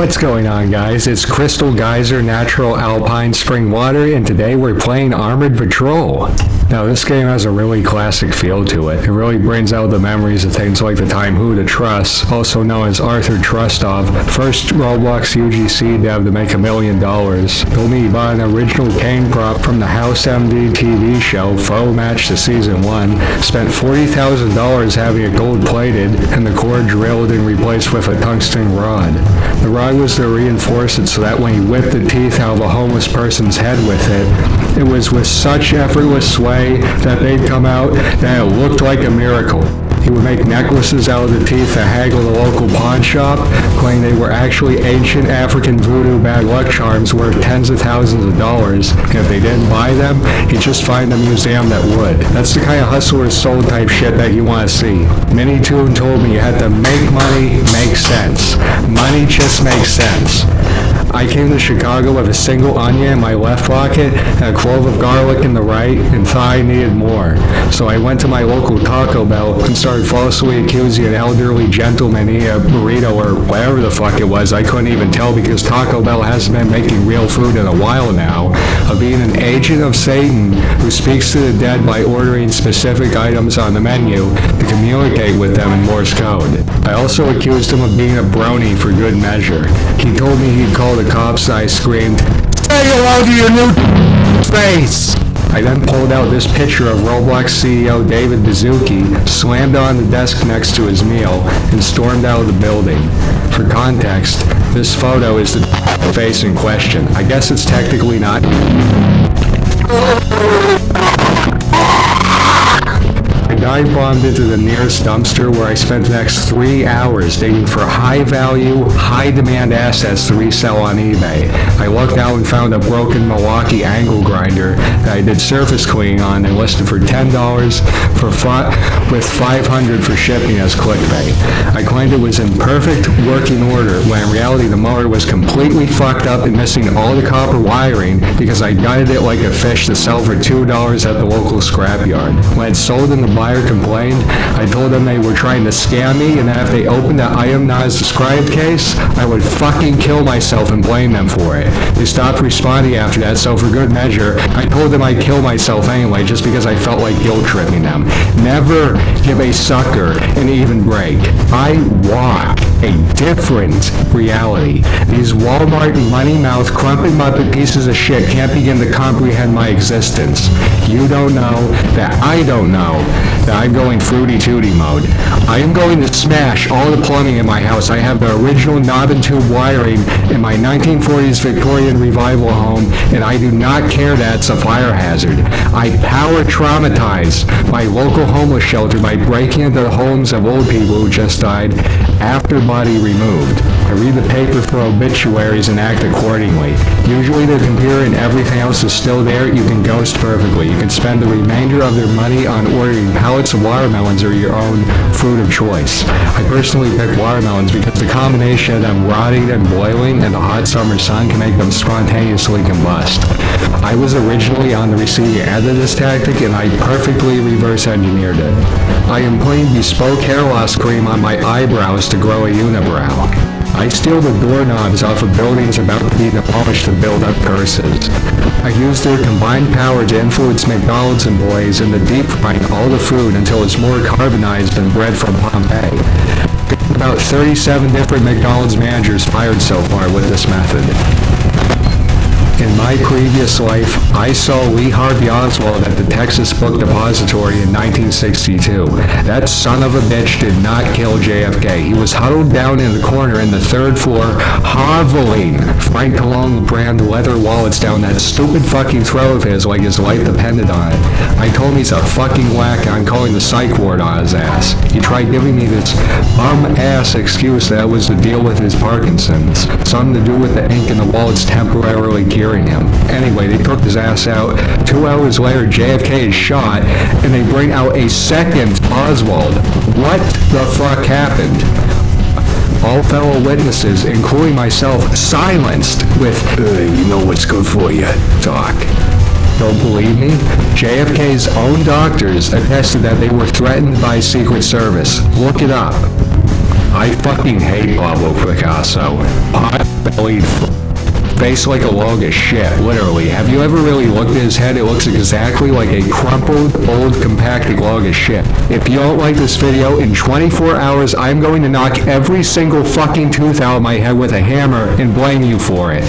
What's going on, guys? It's Crystal Geyser Natural Alpine Spring Water, and today we're playing Armored Patrol. Now, this game has a really classic feel to it. It really brings out the memories of things like the time Who to Trust, also known as Arthur Trustov, first Roblox UGC dev to make $1 million. Told me he bought an original cane prop from the House MD TV show, Faux Match to Season 1, spent $40,000 having it gold-plated, and the core drilled and replaced with a tungsten rod. The rod was to reinforce it so that when he whipped the teeth out of a homeless person's head with it, it was with such effortless sway that they'd come out that it looked like a miracle. He would make necklaces out of the teeth that haggled the local pawn shop, claiming they were actually ancient African voodoo bad luck charms worth tens of thousands of dollars, and if they didn't buy them, he'd just find a museum that would. That's the kind of hustler's soul type shit that you want to see. Minnie Toon told me you had to make money make sense. Money just makes sense. I came to Chicago with a single onion in my left pocket and a clove of garlic in the right, and thought I needed more. So I went to my local Taco Bell and started falsely accusing an elderly gentleman eating a burrito or whatever the fuck it was. I couldn't even tell because Taco Bell hasn't been making real food in a while now, of being an agent of Satan who speaks to the dead by ordering specific items on the menu to communicate with them in Morse code. I also accused him of being a brony for good measure. He told me he'd call the cops, and I screamed, "Say hello to your new face!" I then pulled out this picture of Roblox CEO David Baszucki, slammed it on the desk next to his meal, and stormed out of the building. For context, this photo is the face in question. I guess it's technically not. I dive-bombed into the nearest dumpster where I spent the next 3 hours digging for high-value, high-demand assets to resell on eBay. I looked out and found a broken Milwaukee angle grinder that I did surface cleaning on and listed for $10 with $500 for shipping as clickbait. I claimed it was in perfect working order, when in reality the motor was completely fucked up and missing all the copper wiring because I gutted it like a fish to sell for $2 at the local scrapyard. When it sold and the buyer complained, I told them they were trying to scam me, and that if they opened the item not as described case, I would fucking kill myself and blame them for it. They stopped responding after that, so for good measure, I told them I'd kill myself anyway just because I felt like guilt-tripping them. Never give a sucker an even break. I walk a different reality. These Walmart money-mouth, crumpet muppet pieces of shit can't begin to comprehend my existence. You don't know that I don't know that I'm going fruity tooty mode. I am going to smash all the plumbing in my house. I have the original knob and tube wiring in my 1940s Victorian revival home, and I do not care that it's a fire hazard. I power traumatize my local homeless shelter by breaking into the homes of old people who just died after body removed. I read the paper for obituaries and act accordingly. Usually the computer and everything else is still there. You can ghost perfectly. You can spend the remainder of their money on ordering pallets of watermelons or your own fruit of choice. I personally pick watermelons because the combination of them rotting and boiling in the hot summer sun can make them spontaneously combust. I was originally on the receiving end of this tactic, and I perfectly reverse engineered it. I am putting bespoke hair loss cream on my eyebrows to grow a unibrow. I steal the doorknobs off of buildings about to be demolished to build up curses. I use their combined power to influence McDonald's employees into deep frying all the food until it's more carbonized than bread from Pompeii. About 37 different McDonald's managers fired so far with this method. In my previous life, I saw Lee Harvey Oswald at the Texas Book Depository in 1962. That son of a bitch did not kill JFK. He was huddled down in the corner in the third floor, hoveling Frank Cologne brand leather wallets down that stupid fucking throat of his like his life depended on it. I told him he's a fucking whack, and I'm calling the psych ward on his ass. He tried giving me this bum-ass excuse that was to deal with his Parkinson's. Something to do with the ink in the wallets temporarily curing him. Anyway, they took his ass out. 2 hours later, JFK is shot, and they bring out a second Oswald. What the fuck happened? All fellow witnesses, including myself, silenced with, you know what's good for you, talk. Don't believe me? JFK's own doctors attested that they were threatened by Secret Service. Look it up. I fucking hate Pablo Picasso. bellied, face like a log of shit, literally. Have you ever really looked at his head? It looks exactly like a crumpled, old, compacted log of shit. If you don't like this video, in 24 hours, I'm going to knock every single fucking tooth out of my head with a hammer and blame you for it.